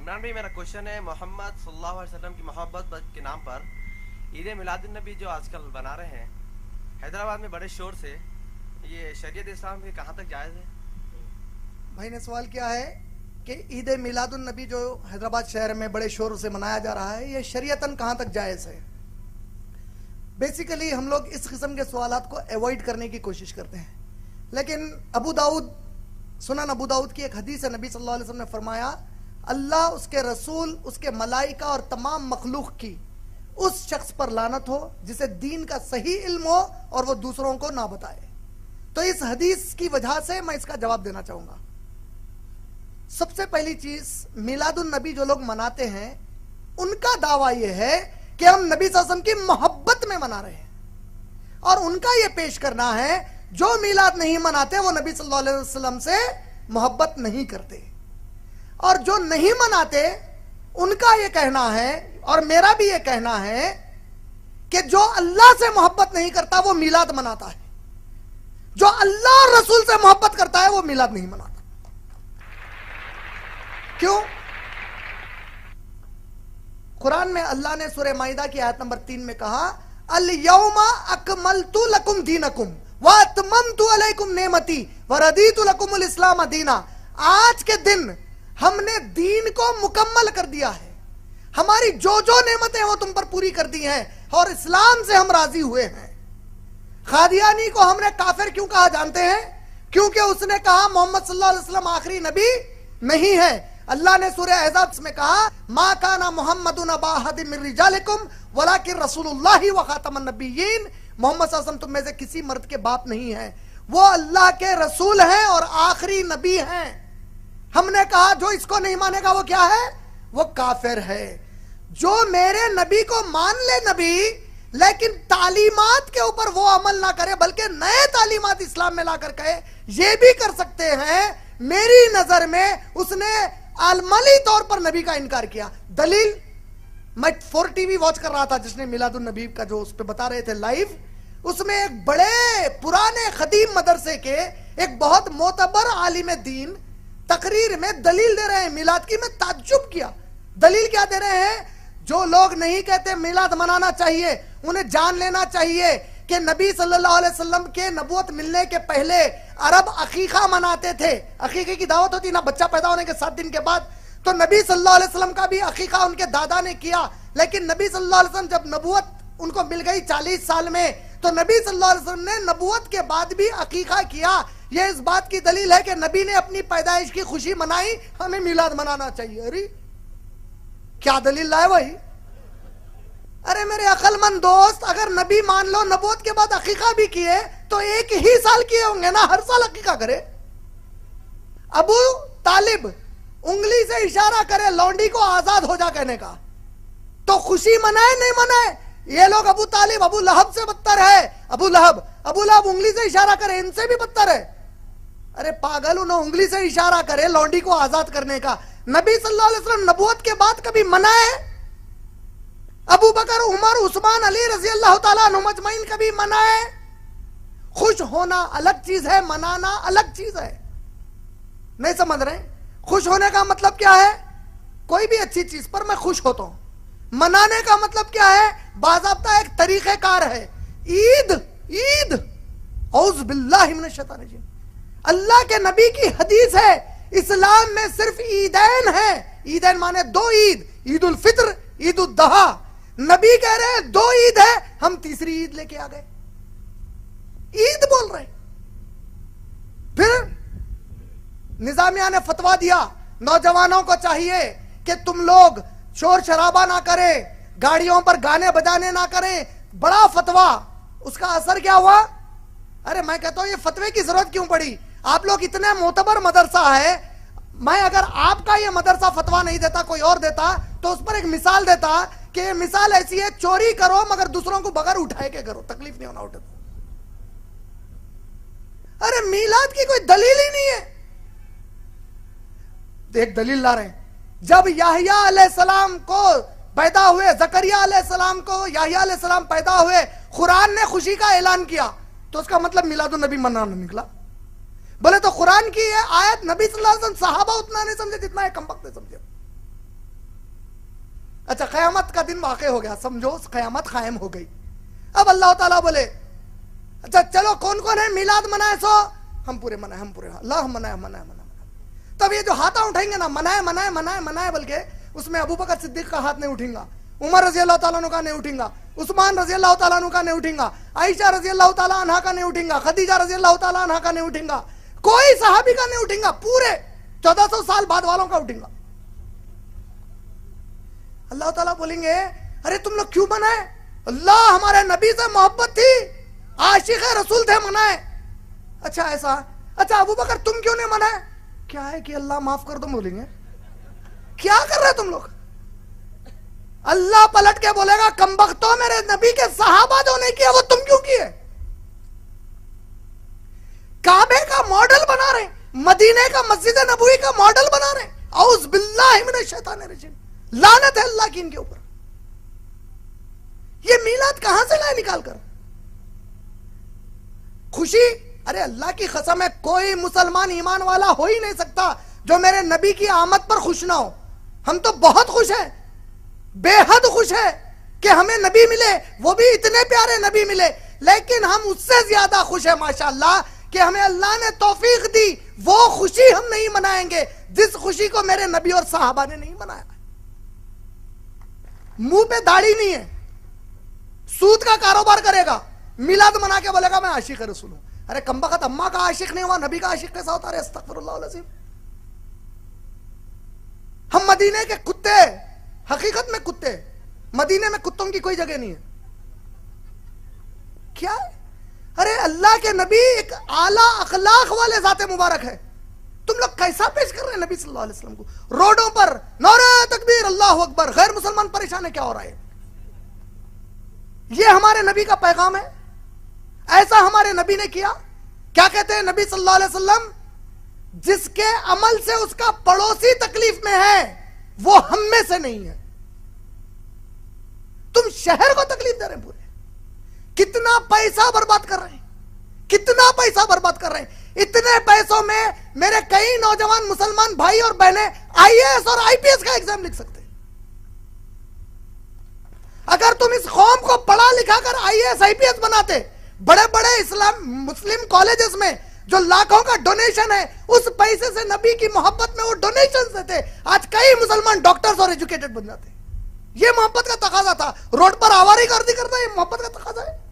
عمران بھائی میرا کوشچن ہے محمد صلی اللہ علیہ وسلم کی محبت کے نام پر عید میلاد النبی جو آج کل بنا رہے ہیں حیدرآباد میں بڑے شور سے، یہ شریعت اسلام کے کہاں تک جائز ہے؟ بھائی نے سوال کیا ہے کہ عید میلاد النبی جو حیدرآباد شہر میں بڑے شور سے منایا جا رہا ہے یہ شریعتاً کہاں تک جائز ہے۔ بیسیکلی ہم لوگ اس قسم کے سوالات کو ایوائڈ کرنے کی کوشش کرتے ہیں، لیکن سنن ابو داؤد کی ایک حدیث ہے، نبی صلی اللہ علیہ وسلم نے فرمایا اللہ، اس کے رسول، اس کے ملائکہ اور تمام مخلوق کی اس شخص پر لعنت ہو جسے دین کا صحیح علم ہو اور وہ دوسروں کو نہ بتائے۔ تو اس حدیث کی وجہ سے میں اس کا جواب دینا چاہوں گا۔ سب سے پہلی چیز، میلاد النبی جو لوگ مناتے ہیں ان کا دعویٰ یہ ہے کہ ہم نبی صلی اللہ علیہ وسلم کی محبت میں منا رہے ہیں، اور ان کا یہ پیش کرنا ہے جو میلاد نہیں مناتے وہ نبی صلی اللہ علیہ وسلم سے محبت نہیں کرتے، اور جو نہیں مناتے ان کا یہ کہنا ہے اور میرا بھی یہ کہنا ہے کہ جو اللہ سے محبت نہیں کرتا وہ میلاد مناتا ہے، جو اللہ اور رسول سے محبت کرتا ہے وہ میلاد نہیں مناتا۔ کیوں؟ قرآن میں اللہ نے سورہ مائدہ کی آیت نمبر 3 میں کہا الیوم اکملت لکم دینکم واتممت علیکم نعمتی وردیت لکم الاسلام دینا۔ آج کے دن ہم نے دین کو مکمل کر دیا ہے، ہماری جو جو نعمتیں وہ تم پر پوری کر دی ہیں، اور اسلام سے ہم راضی ہوئے ہیں۔ قادیانی کو ہم نے کافر کیوں کہا جانتے ہیں؟ کیونکہ اس نے کہا محمد صلی اللہ علیہ وسلم آخری نبی نہیں ہے۔ اللہ نے سورہ احزاب میں کہا ما کان محمد ابا احد من رجالکم ولکن رسول اللہ وخاتم النبیین، محمد صلی اللہ علیہ وسلم تم میں سے کسی مرد کے باپ نہیں ہیں، وہ اللہ کے رسول ہیں اور آخری نبی ہیں۔ ہم نے کہا جو اس کو نہیں مانے گا وہ کیا ہے؟ وہ کافر ہے۔ جو میرے نبی کو مان لے نبی لیکن تعلیمات کے اوپر وہ عمل نہ کرے بلکہ نئے تعلیمات اسلام میں لا کر کہے، یہ بھی کر سکتے ہیں۔ میری نظر میں اس نے عملی طور پر نبی کا انکار کیا۔ دلیل، میں 4 ٹی وی واچ کر رہا تھا جس نے میلاد النبی کا جو اس پہ بتا رہے تھے لائیو، اس میں ایک بڑے پرانے قدیم مدرسے کے ایک بہت معتبر عالم دین تقریر میں دلیل دے رہے ہیں میلاد کی۔ میں تعجب کیا، دلیل کیا دے رہے ہیں؟ جو لوگ نہیں کہتے میلاد منانا چاہیے انہیں جان لینا چاہیے کہ نبی صلی اللہ علیہ وسلم کے نبوت ملنے کے پہلے عرب عقیقہ مناتے تھے۔ عقیقے کی دعوت ہوتی نا بچہ پیدا ہونے کے 7 دن کے بعد، تو نبی صلی اللہ علیہ وسلم کا بھی عقیقہ ان کے دادا نے کیا، لیکن نبی صلی اللہ علیہ وسلم جب نبوت ان کو مل گئی 40 سال میں، تو نبی صلی اللہ علیہ وسلم نے نبوت کے بعد بھی عقیقہ کیا۔ یہ اس بات کی دلیل ہے کہ نبی نے اپنی پیدائش کی خوشی منائی، ہمیں میلاد منانا چاہیے۔ ارے کیا دلیل لائے بھائی؟ ارے میرے عقل مند دوست، اگر نبی مان لو نبوت کے بعد عقیقہ بھی کیے تو 1 ہی سال کیے ہوں گے نا، ہر سال عقیقہ کرے۔ ابو طالب انگلی سے اشارہ کرے لونڈی کو آزاد ہو جا کہنے کا، تو خوشی منائے نہیں منائے؟ یہ لوگ ابو طالب ابو لہب سے بدتر ہے۔ ابو لہب انگلی سے اشارہ کرے، ان سے بھی بدتر ہے۔ ارے پاگل، انہوں انگلی سے اشارہ کرے لونڈی کو آزاد کرنے کا، نبی صلی اللہ علیہ وسلم نبوت کے بعد کبھی منائے؟ ابو بکر، عمر، عثمان، علی رضی اللہ تعالیٰ عنہ مجمعین کبھی منائے؟ خوش ہونا الگ چیز ہے، منانا الگ چیز ہے۔ نہیں سمجھ رہے؟ خوش ہونے کا مطلب کیا ہے؟ کوئی بھی اچھی چیز پر میں خوش ہوتا ہوں۔ منانے کا مطلب کیا ہے؟ باضابطہ ایک طریقہ کار ہے۔ عید اعوذ باللہ من الشیطان الرجیم، اللہ کے نبی کی حدیث ہے اسلام میں صرف عیدین ہیں۔ عیدین مانے 2 عید، عید الفطر، عید الاضحیٰ۔ نبی کہہ رہے ہیں 2 عید ہے، ہم تیسری عید لے کے آ گئے، عید بول رہے۔ پھر نظامیہ نے فتویٰ دیا نوجوانوں کو چاہیے کہ تم لوگ شور شرابہ نہ کریں، گاڑیوں پر گانے بجانے نہ کریں، بڑا فتویٰ۔ اس کا اثر کیا ہوا؟ ارے میں کہتا ہوں یہ فتوے کی ضرورت کیوں پڑی؟ آپ لوگ اتنے معتبر مدرسہ ہے، میں اگر آپ کا یہ مدرسہ فتویٰ نہیں دیتا کوئی اور دیتا تو اس پر ایک مثال دیتا کہ یہ مثال ایسی ہے، چوری کرو مگر دوسروں کو بغیر اٹھائے کے کرو، تکلیف نہیں ہونا اٹھے۔ ارے میلاد کی کوئی دلیل ہی نہیں ہے۔ ایک دلیل لا رہے ہیں، جب یحییٰ علیہ السلام کو پیدا ہوئے، زکریا علیہ السلام کو یحییٰ علیہ السلام پیدا ہوئے، قرآن نے خوشی کا اعلان کیا، تو اس کا مطلب میلاد النبی منانا نکلا۔ بولے تو قرآن کی یہ آیت نبی صلی اللہ علیہ وسلم صحابہ اتنا نہیں سمجھے جتنا یہ کم وقت سمجھے۔ اچھا قیامت کا دن واقع ہو گیا, سمجھو قیامت قائم ہو گئی. اب اللہ تعالیٰ بولے اچھا چلو کون کون ہے میلاد منائے, سو ہم پورے منائے, ہم پورے, اللہ منائے منائے منائے. تب یہ جو ہاتھ اٹھائیں گے نا منائے منائے منائے منائے, بلکہ اس میں ابو بکر صدیق کا ہاتھ نہیں اٹھیں گا, عمر رضی اللہ تعالیٰ عنہ کا نہیں اٹھیں گا, عثمان رضی اللہ تعالیٰ عنہ کا نہیں اٹھیں گا, عائشہ رضی اللہ تعالیٰ عنہ کا نہیں اٹھیں گا, خدیجہ رضی اللہ تعالیٰ عنہ کا نہیں اٹھیں گا, کوئی صحابی کا نہیں اٹھیں گا, پورے 1400 سال بعد والوں کا اٹھیں گا. اللہ تعالیٰ بولیں گے ارے تم لوگ کیوں منائے؟ اللہ ہمارے نبی سے محبت تھی, عاشق رسول تھے, منائے. اچھا ایسا, اچھا ابو بکر تم کیوں نہیں منائے؟ کیا ہے کہ اللہ معاف کر دو, بولیں گے کیا کر رہے تم لوگ؟ اللہ پلٹ کے بولے گا کمبختوں, میرے نبی کے صحابہ جو نہیں کیا وہ تم کیوں کیے؟ کعبے کا ماڈل بنا رہے, مدینے کا مسجد نبوی کا ماڈل بنا رہے, اعوذ باللہ من الشیطان الرجیم, لعنت ہے اللہ کی ان کے اوپر. یہ میلاد کہاں سے لائے نکال کر؟ خوشی, ارے اللہ کی قسم ہے کوئی مسلمان ایمان والا ہو ہی نہیں سکتا جو میرے نبی کی آمد پر خوش نہ ہو. ہم تو بہت خوش ہیں, بے حد خوش ہیں کہ ہمیں نبی ملے, وہ بھی اتنے پیارے نبی ملے, لیکن ہم اس سے زیادہ خوش ہیں ماشاءاللہ کہ ہمیں اللہ نے توفیق دی. وہ خوشی ہم نہیں منائیں گے جس خوشی کو میرے نبی اور صحابہ نے نہیں منایا. منہ پہ داڑھی نہیں ہے, سود کا کاروبار کرے گا, میلاد منا کے بولے گا میں عاشق رسول ہوں. ارے کمبخت, اماں کا عاشق نہیں ہوا, نبی کا عاشق کیسا ہوتا ہے؟ استغفر اللہ العظیم. ہم مدینے کے کتے, حقیقت میں کتے, مدینے میں کتوں کی کوئی جگہ نہیں ہے. کیا ہے؟ ارے اللہ کے نبی ایک اعلیٰ اخلاق والے ذات مبارک ہے, تم لوگ کیسا پیش کر رہے ہیں نبی صلی اللہ علیہ وسلم کو؟ روڈوں پر نعرہ تکبیر اللہ اکبر, غیر مسلمان پریشان ہے, کیا ہو رہا ہے؟ یہ ہمارے نبی کا پیغام ہے؟ ایسا ہمارے نبی نے کیا؟ کیا کہتے ہیں نبی صلی اللہ علیہ وسلم, جس کے عمل سے اس کا پڑوسی تکلیف میں ہے وہ ہم میں سے نہیں ہے. تم شہر کو تکلیف دے رہے ہیں پورے, کتنا پیسہ برباد کر رہے ہیں, کتنا پیسہ برباد کر رہے ہیں. اتنے پیسوں میں میرے کئی نوجوان مسلمان بھائی اور بہنیں آئی اے ایس اور آئی پی ایس کا ایگزام لکھ سکتے. اگر تم اس قوم کو پڑھا لکھا کر آئی A S I P S بناتے, بڑے بڑے اسلام مسلم کالجز میں جو لاکھوں کا ڈونیشن ہے, اس پیسے سے نبی کی محبت میں وہ ڈونیشن دیتے, آج کئی مسلمان ڈاکٹرز اور ایجوکیٹڈ بن جاتے. یہ محبت کا تقاضا تھا. روڈ پر آواری گردی کرنا یہ محبت کا تقاضا ہے.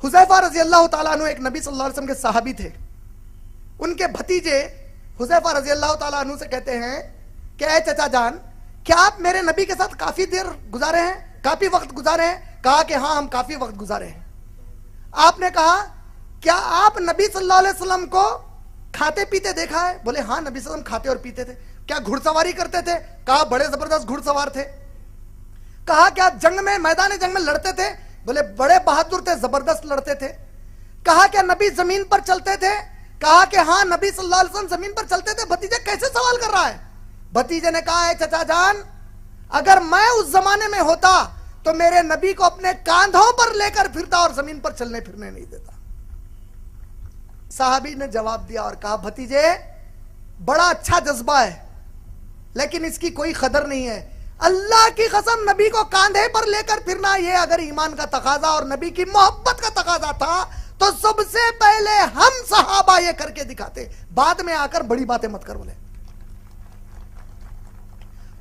حذیفہ رضی اللہ تعالیٰ عنہ ایک نبی صلی اللہ علیہ وسلم کے صحابی تھے. ان کے بھتیجے حذیفہ رضی اللہ تعالیٰ عنہ سے کہتے ہیں کہ اے چچا جان, کیا آپ میرے نبی کے ساتھ کافی دیر گزارے ہیں, کافی وقت گزارے ہیں؟ کہا کہ ہاں ہم کافی وقت گزارے ہیں. آپ نے کہا کیا آپ نبی صلی اللہ علیہ وسلم کو کھاتے پیتے دیکھا ہے؟ بولے ہاں نبی صلی اللہ علیہ وسلم کھاتے اور پیتے تھے. کیا گھڑ سواری کرتے تھے؟ کہا بڑے زبردست گھڑ سوار تھے. کہا کیا جنگ میں, میدان جنگ میں لڑتے تھے؟ بولے بڑے بہادر تھے, زبردست لڑتے تھے. کہا کیا نبی زمین پر چلتے تھے؟ کہا کہ ہاں نبی صلی اللہ علیہ وسلم زمین پر چلتے تھے. بھتیجے کیسے سوال کر رہا ہے؟ بھتیجے نے کہا ہے چچا جان, اگر میں اس زمانے میں ہوتا تو میرے نبی کو اپنے کاندھوں پر لے کر پھرتا اور زمین پر چلنے پھرنے نہیں دیتا. صحابی نے جواب دیا اور کہا بھتیجے بڑا اچھا جذبہ ہے, لیکن اس کی کوئی قدر نہیں ہے. اللہ کی قسم نبی کو کاندھے پر لے کر پھرنا یہ اگر ایمان کا تقاضا اور نبی کی محبت کا تقاضا تھا تو سب سے پہلے ہم صحابہ یہ کر کے دکھاتے. بعد میں آ کر بڑی باتیں مت کر. بولے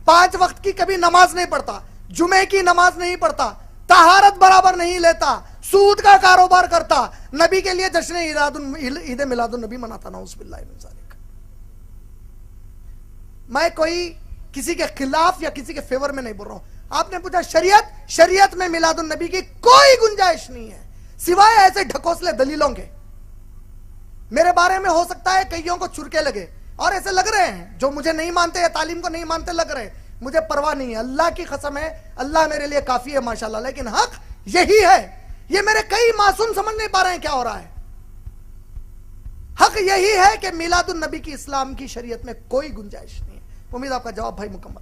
5 وقت کی کبھی نماز نہیں پڑھتا, جمعے کی نماز نہیں پڑھتا, طہارت برابر نہیں لیتا, سود کا کاروبار کرتا, نبی کے لیے جشن عید میلاد النبی مناتا. نعوذ باللہ من ذالک. میں کوئی کسی کے خلاف یا کسی کے فیور میں نہیں بول رہا ہوں. آپ نے پوچھا شریعت میں میلاد النبی کی کوئی گنجائش نہیں ہے سوائے ایسے ڈھکوسلے دلیلوں کے. میرے بارے میں ہو سکتا ہے کئیوں کو چرکے لگے اور ایسے لگ رہے ہیں جو مجھے نہیں مانتے یا تعلیم کو نہیں مانتے لگ رہے ہیں, مجھے پرواہ نہیں ہے. اللہ کی قسم ہے, اللہ میرے لیے کافی ہے ماشاءاللہ. لیکن حق یہی ہے, یہ میرے کئی معصوم سمجھ نہیں پا رہے ہیں کیا ہو رہا ہے. حق یہی ہے کہ میلاد النبی کی اسلام کی شریعت میں کوئی گنجائش نہیں ہے. امید آپ کا جواب بھائی مکمل.